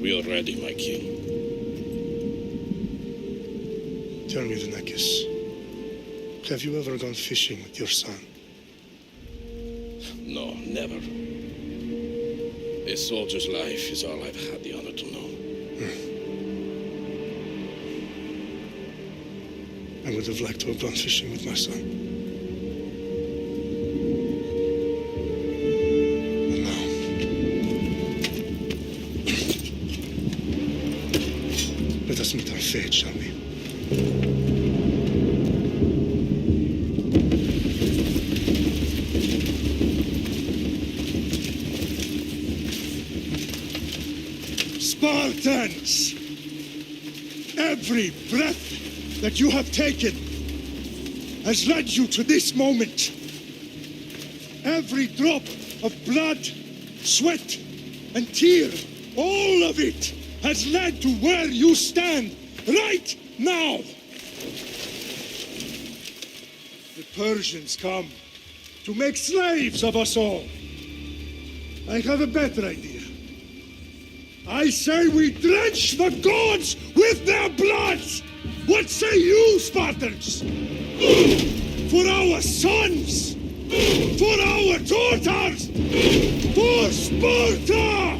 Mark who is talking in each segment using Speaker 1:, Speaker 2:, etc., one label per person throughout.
Speaker 1: We are ready, my king.
Speaker 2: Tell me, Vinakis, have you ever gone fishing with your son?
Speaker 1: No, never. A soldier's life is all I've had the honor to know.
Speaker 2: I would have liked to have gone fishing with my son. And now... let us meet our fate, shall we? Spartans! Every breath that you have taken has led you to this moment. Every drop of blood, sweat, and tear, all of it has led to where you stand right now. The Persians come to make slaves of us all. I have a better idea. I say we drench the gods with their bloods! What say you, Spartans? For our sons! For our daughters! For Sparta!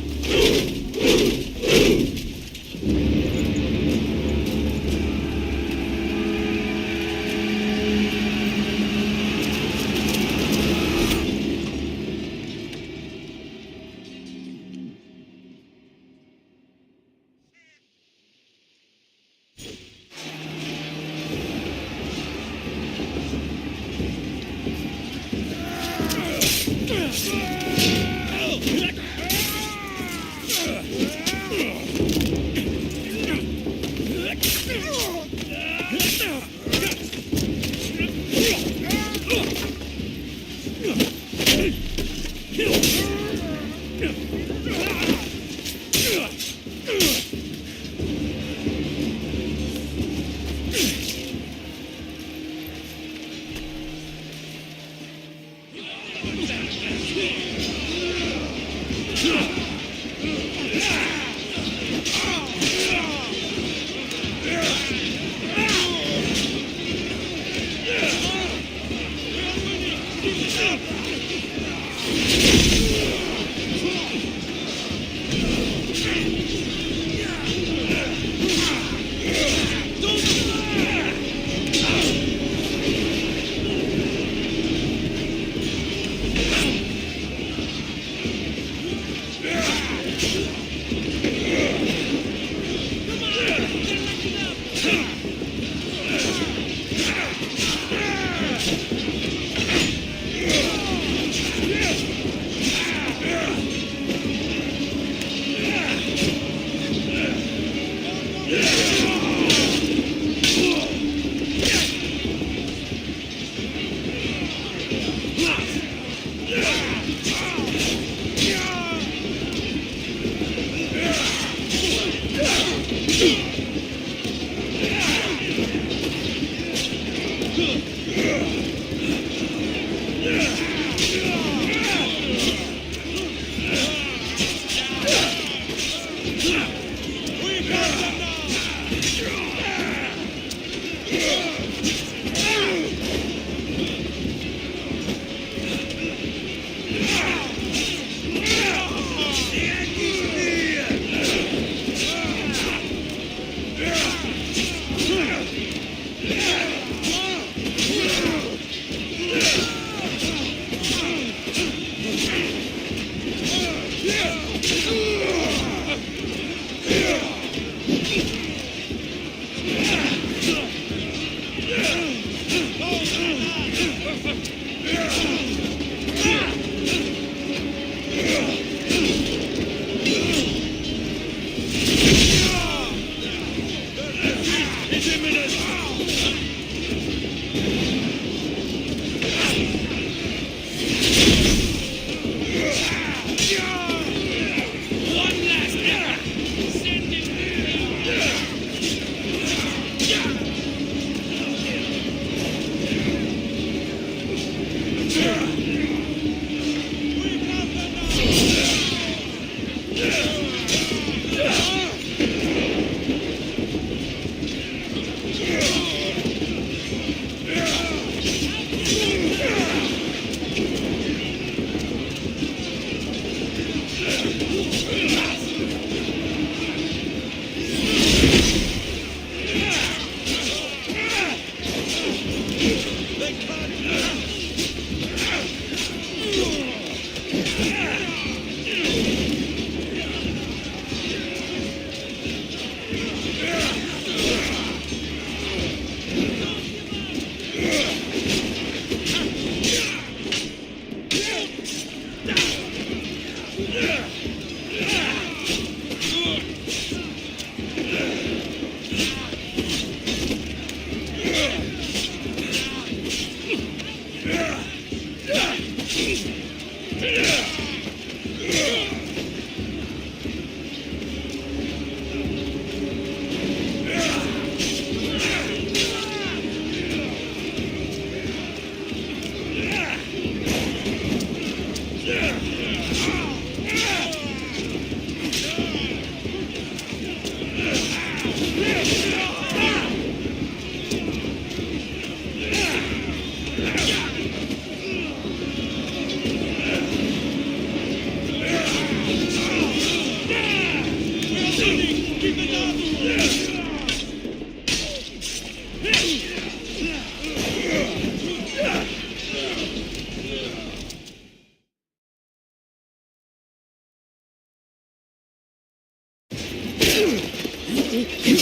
Speaker 3: Puny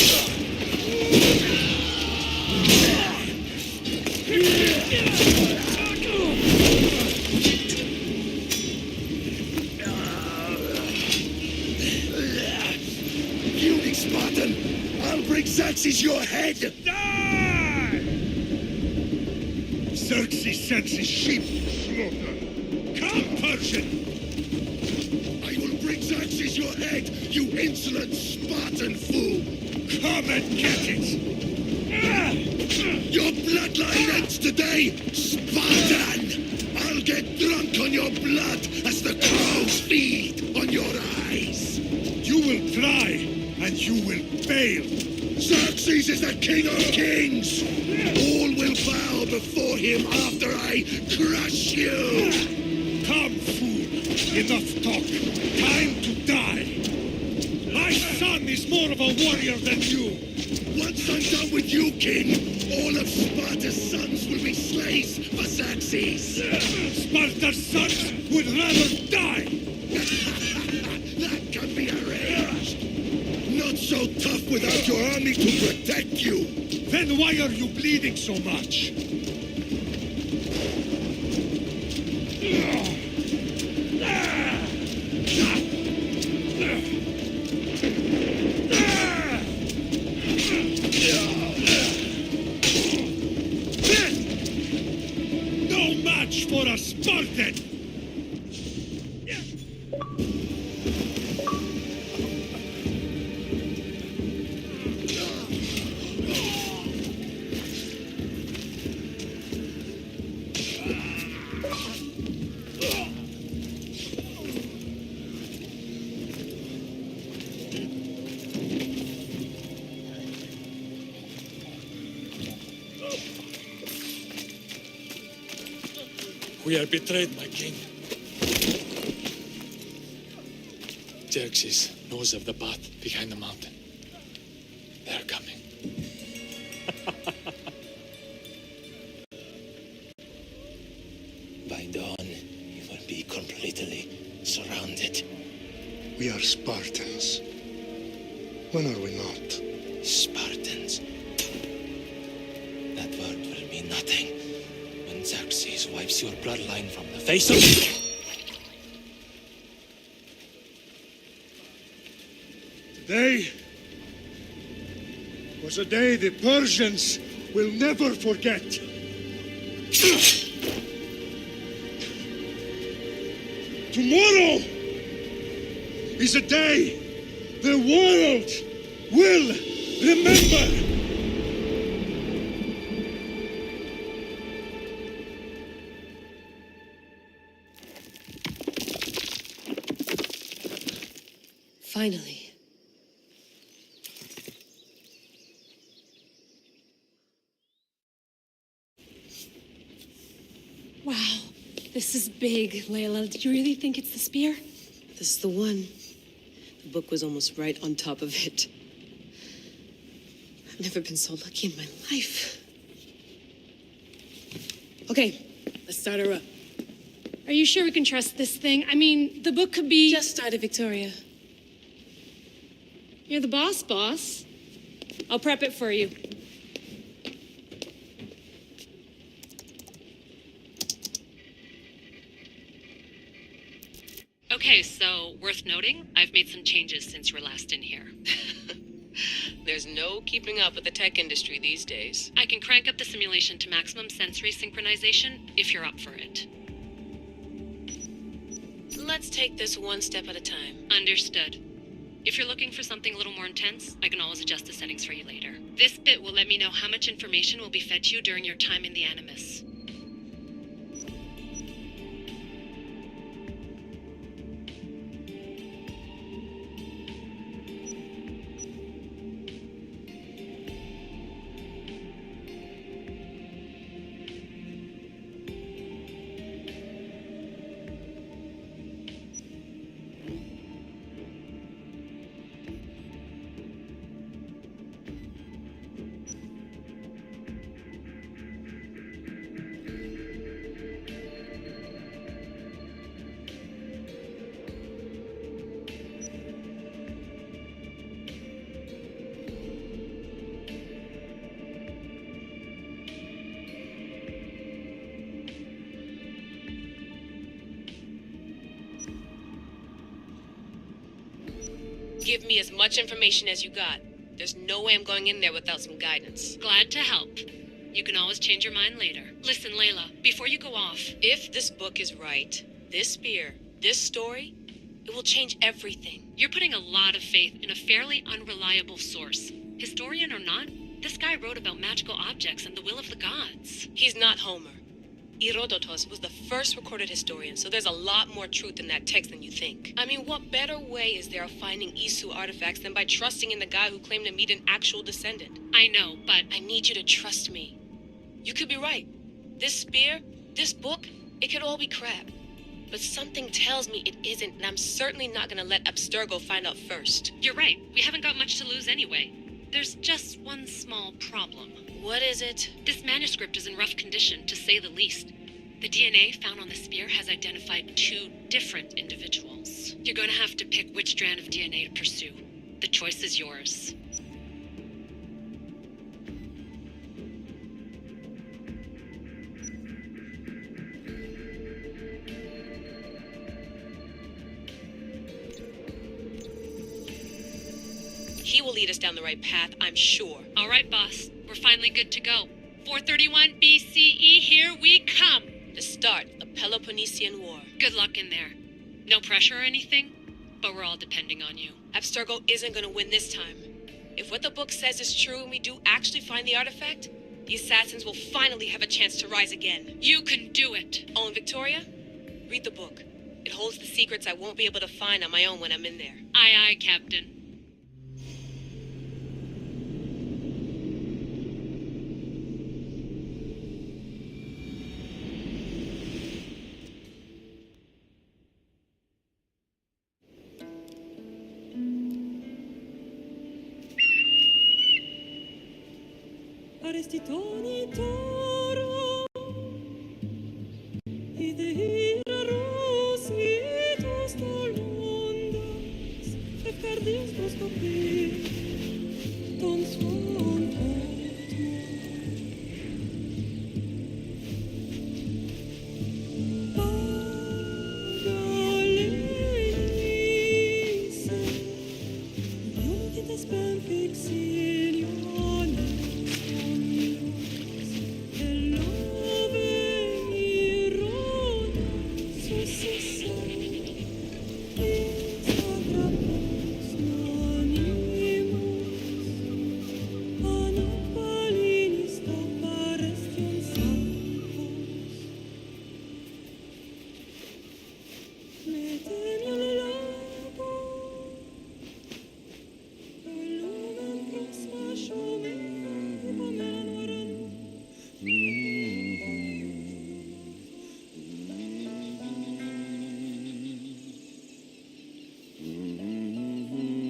Speaker 3: Spartan! I'll bring Xerxes your head!
Speaker 2: Die! Xerxes sends his sheep to slaughter. Come, Persian!
Speaker 3: I will bring Xerxes your head, you insolent Spartan fool!
Speaker 2: Come and get it!
Speaker 3: Your bloodline ends today, Spartan! I'll get drunk on your blood as the crows feed on your eyes!
Speaker 2: You will try, and you will fail.
Speaker 3: Xerxes is the king of kings! All will bow before him after I crush you!
Speaker 2: Come, fool. Enough talk. Time to die. My son is more of a warrior than you.
Speaker 3: Once I'm done with you, king, all of Sparta's sons will be slaves for Xerxes!
Speaker 2: Sparta's sons would rather die.
Speaker 3: That can be arranged! Not so tough without your army to protect you!
Speaker 2: Then why are you bleeding so much? No match for a Spartan!
Speaker 4: We are betrayed, my king. Xerxes knows of the path behind the mountain. They are coming.
Speaker 3: By dawn, you will be completely surrounded.
Speaker 2: We are Spartans. When are we not?
Speaker 3: Spartans. That word will mean nothing when Xerxes wipes your bloodline from the face of...
Speaker 2: Today was a day the Persians will never forget. Tomorrow is a day the world will remember.
Speaker 5: Finally. Wow, this is big, Layla. Do you really think it's the spear?
Speaker 6: This is the one. The book was almost right on top of it. I've never been so lucky in my life. Okay, let's start her up.
Speaker 5: Are you sure we can trust this thing? I mean, the book could be...
Speaker 6: Just started, Victoria.
Speaker 5: You're the boss. I'll prep it for you.
Speaker 7: Okay, so worth noting, I've made some changes since you were last in here.
Speaker 6: There's no keeping up with the tech industry these days.
Speaker 7: I can crank up the simulation to maximum sensory synchronization if you're up for it.
Speaker 6: Let's take this one step at a time.
Speaker 7: Understood. If you're looking for something a little more intense, I can always adjust the settings for you later. This bit will let me know how much information will be fed to you during your time in the Animus.
Speaker 6: Give me as much information as you got. There's no way I'm going in there without some guidance.
Speaker 7: Glad to help. You can always change your mind later. Listen, Layla, before you go off,
Speaker 6: If this book is right, this spear, this story, it will change everything.
Speaker 7: you're putting a lot of faith in a fairly unreliable source. Historian or not, this guy wrote about magical objects and the will of the gods.
Speaker 6: He's not Homer. Herodotus was the first recorded historian, so there's a lot more truth in that text than you think. I mean, what better way is there of finding Isu artifacts than by trusting in the guy who claimed to meet an actual descendant?
Speaker 7: I know, but
Speaker 6: I need you to trust me. You could be right. This spear, this book, it could all be crap. But something tells me it isn't, and I'm certainly not gonna let Abstergo find out first.
Speaker 7: you're right. We haven't got much to lose anyway. There's just one small problem.
Speaker 6: What is it?
Speaker 7: This manuscript is in rough condition, to say the least. The DNA found on the spear has identified 2 different individuals. You're going to have to pick which strand of DNA to pursue. The choice is yours.
Speaker 6: He will lead us down the right path, I'm sure.
Speaker 7: All right, boss. We're finally good to go. 431 BCE, here we come.
Speaker 6: To start the Peloponnesian War.
Speaker 7: Good luck in there. No pressure or anything, but we're all depending on you.
Speaker 6: Abstergo isn't gonna win this time. If what the book says is true and we do actually find the artifact, the assassins will finally have a chance to rise again.
Speaker 7: You can do it.
Speaker 6: Oh, and Victoria, read the book. It holds the secrets I won't be able to find on my own when I'm in there.
Speaker 7: Aye, aye, Captain.
Speaker 8: Arestitoni toro, ide ros mitos tolondas, efcardios proscopir, ton swan Pagalese, iunites ben fixiliones,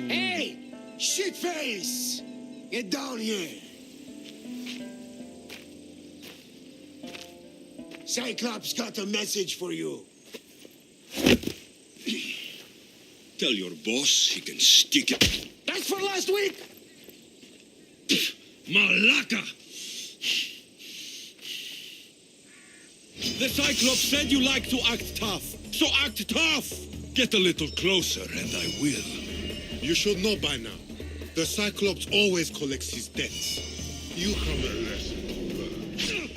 Speaker 3: Hey! Shitface! Get down here! Cyclops got a message for you.
Speaker 1: Tell your boss he can stick it.
Speaker 3: That's for last week!
Speaker 1: Malaka! The Cyclops said you like to act tough, so act tough! Get a little closer and I will.
Speaker 2: You should know by now. The Cyclops always collects his debts. You come a lesson to learn.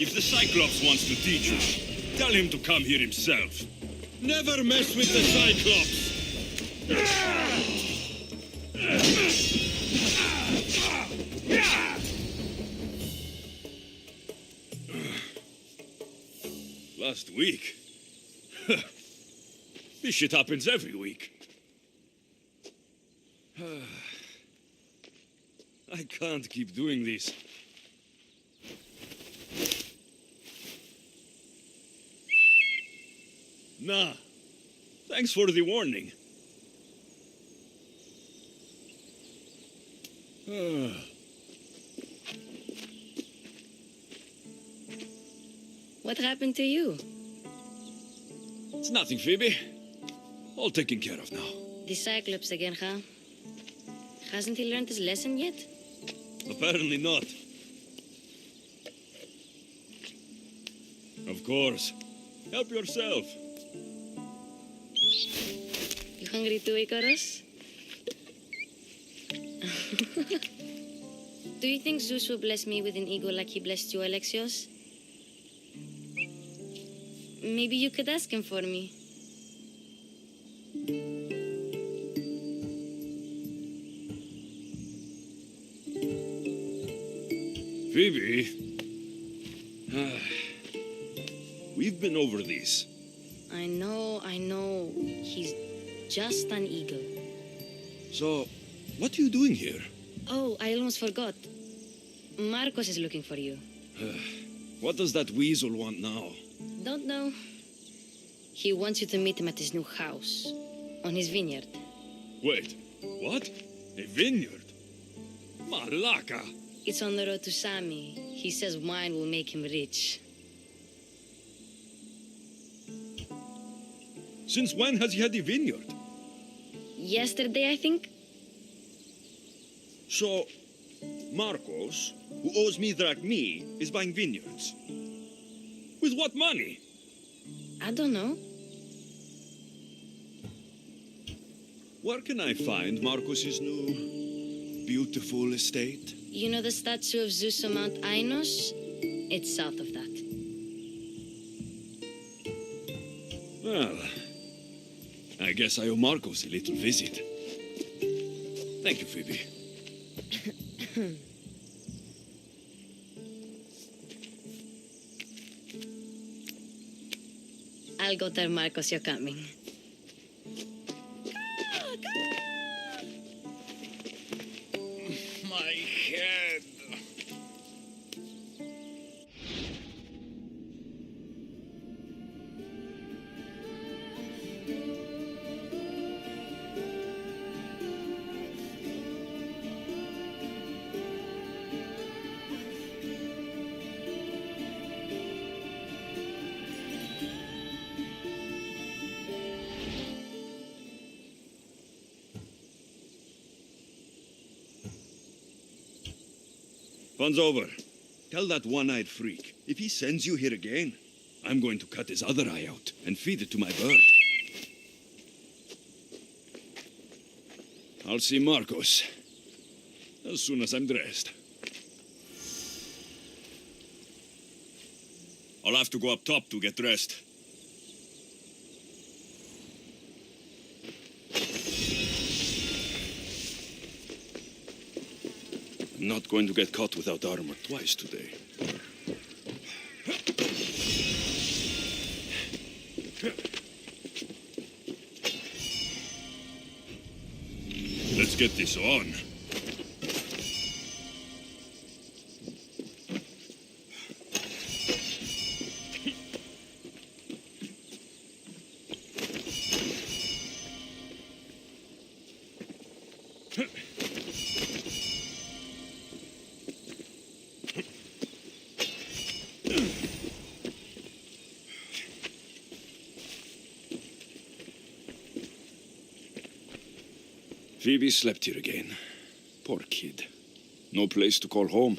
Speaker 1: If the Cyclops wants to teach you, tell him to come here himself. Never mess with the Cyclops! Last week? This shit happens every week. I can't keep doing this. Nah. Thanks for the warning.
Speaker 9: What happened to you?
Speaker 1: It's nothing, Phoebe. All taken care of now.
Speaker 9: The Cyclops again, huh? Hasn't he learned his lesson yet?
Speaker 1: Apparently not. Of course. Help yourself.
Speaker 9: You Hungry too, Icarus? Do you think Zeus will bless me with an ego like he blessed you, Alexios? Maybe you could ask him for me.
Speaker 1: Phoebe. We've been over this.
Speaker 9: I know. He's just an eagle.
Speaker 1: So, what are you doing here?
Speaker 9: Oh, I almost forgot. Marcos is looking for you.
Speaker 1: What does that weasel want now?
Speaker 9: Don't know. He wants you to meet him at his new house. On his vineyard.
Speaker 1: Wait, what? A vineyard? Malaka!
Speaker 9: It's on the road to Sami. He says wine will make him rich.
Speaker 1: Since when has he had a vineyard?
Speaker 9: Yesterday, I think?
Speaker 1: So, Marcos, who owes me drachmi, is buying vineyards. With what money?
Speaker 9: I don't know.
Speaker 1: Where can I find Marcos's new, beautiful estate?
Speaker 9: You know the statue of Zeus on Mount Ainos? It's south of that.
Speaker 1: Well, I guess I owe Marcos a little visit. Thank you, Phoebe.
Speaker 9: I'll go tell Marcos you're coming.
Speaker 4: My head.
Speaker 1: Fun's over. Tell that one-eyed freak, if he sends you here again, I'm going to cut his other eye out and feed it to my bird. I'll see Marcos as soon as I'm dressed. I'll have to go up top to get dressed. I'm not going to get caught without armor twice today. Let's get this on. Phoebe slept here again. Poor kid. No place to call home.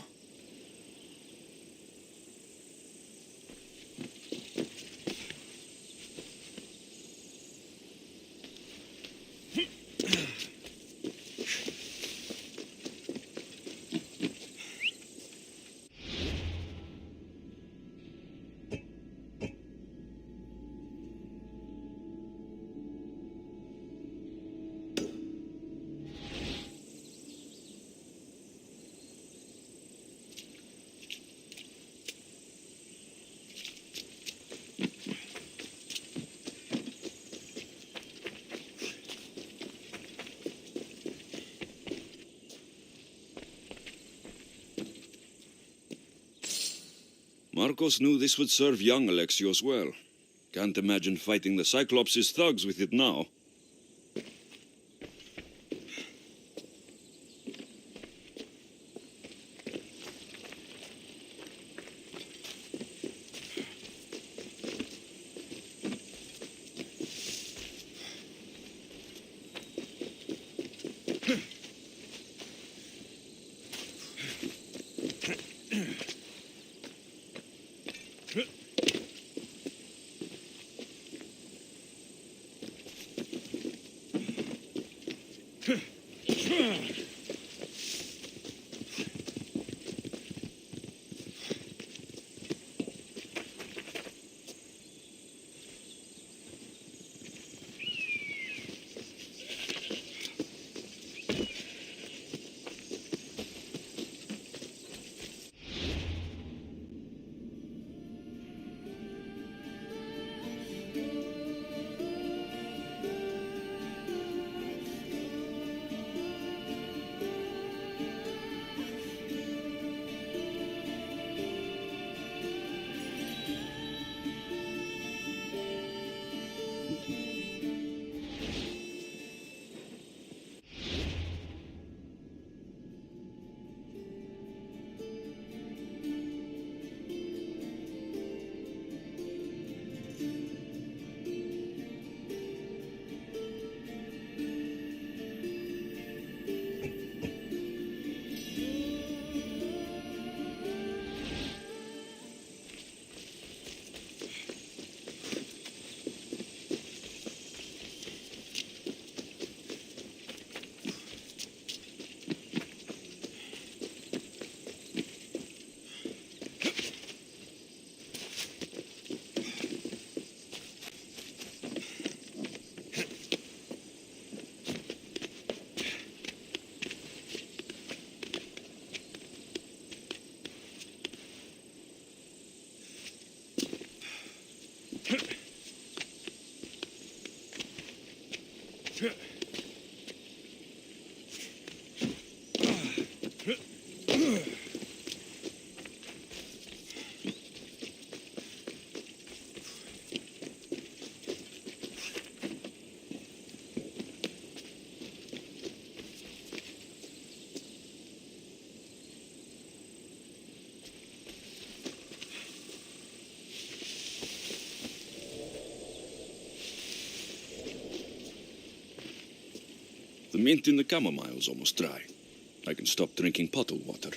Speaker 1: Marcos knew this would serve young Alexios well. Can't imagine fighting the Cyclops' thugs with it now. The mint in the chamomile's almost dry. I can stop drinking bottled water.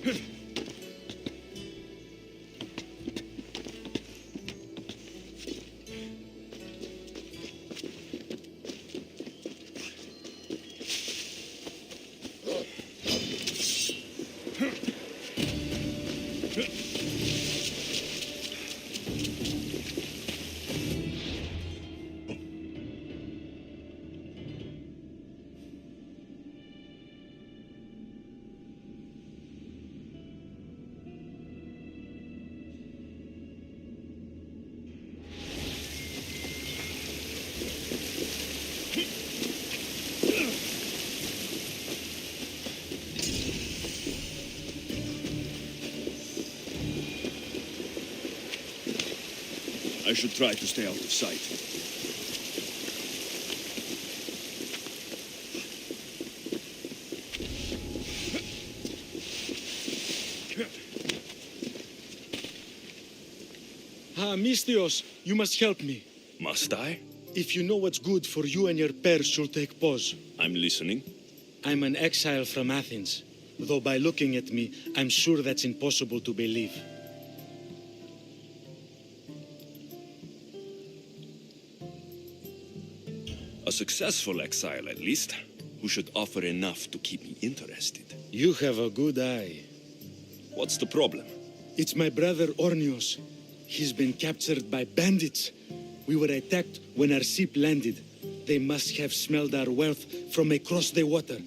Speaker 1: I should try to stay out of sight.
Speaker 2: Mistios, you must help me.
Speaker 1: Must I?
Speaker 2: If you know what's good for you and your pairs, you'll take pause.
Speaker 1: I'm listening.
Speaker 2: I'm an exile from Athens, though by looking at me, I'm sure that's impossible to believe.
Speaker 1: A successful exile, at least, who should offer enough to keep me interested.
Speaker 2: You have a good eye.
Speaker 1: What's the problem?
Speaker 2: It's my brother Ornios. He's been captured by bandits. We were attacked when our ship landed. They must have smelled our wealth from across the water.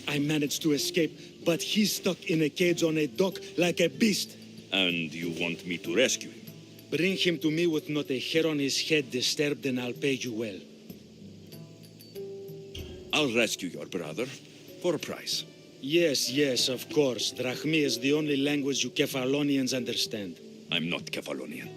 Speaker 2: I managed to escape, but he's stuck in a cage on a dock like a beast.
Speaker 1: And you want me to rescue him?
Speaker 2: Bring him to me with not a hair on his head disturbed, and I'll pay you well.
Speaker 1: I'll rescue your brother for a price.
Speaker 2: Yes, of course. Drachmi is the only language you Kephalonians understand.
Speaker 1: I'm not Kephalonian.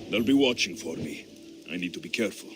Speaker 1: They'll be watching for me. I need to be careful.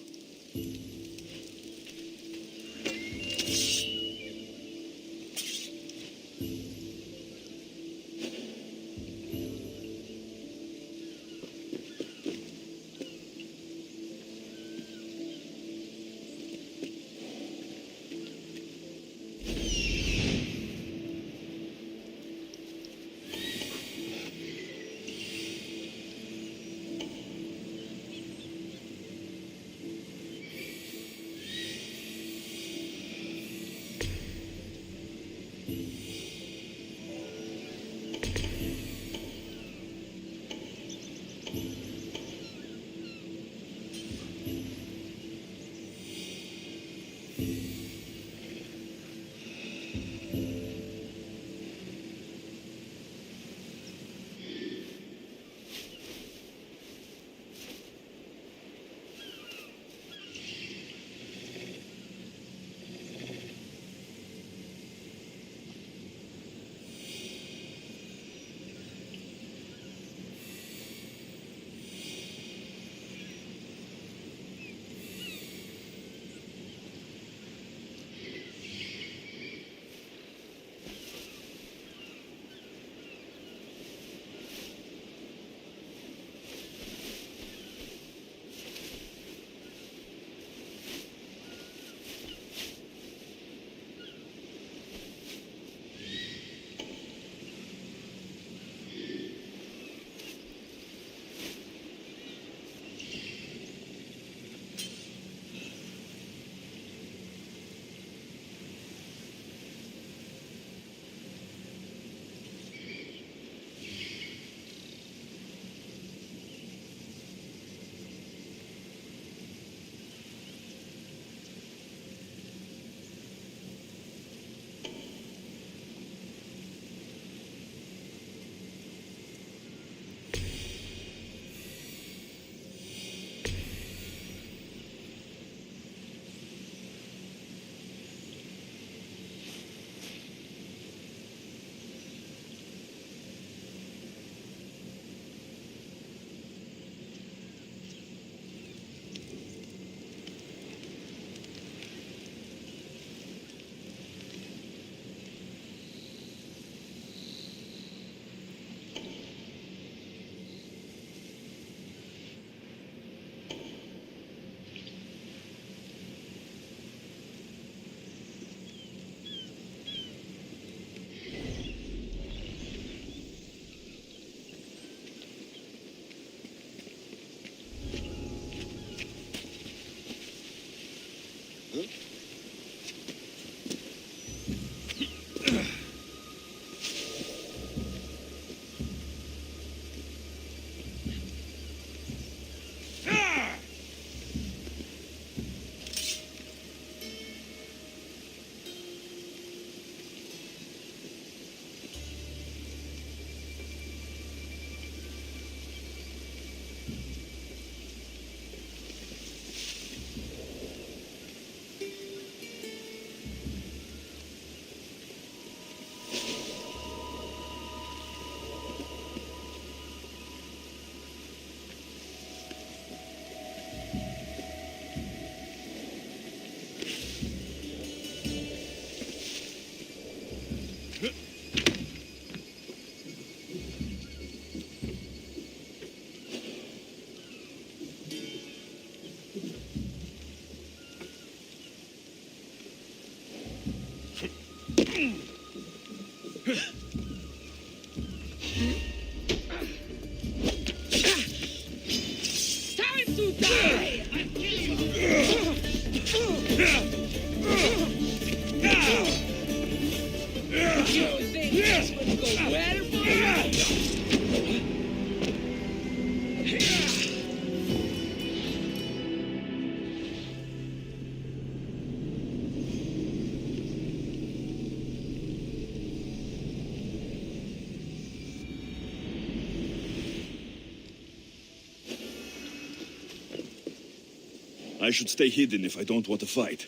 Speaker 1: I should stay hidden if I don't want to fight.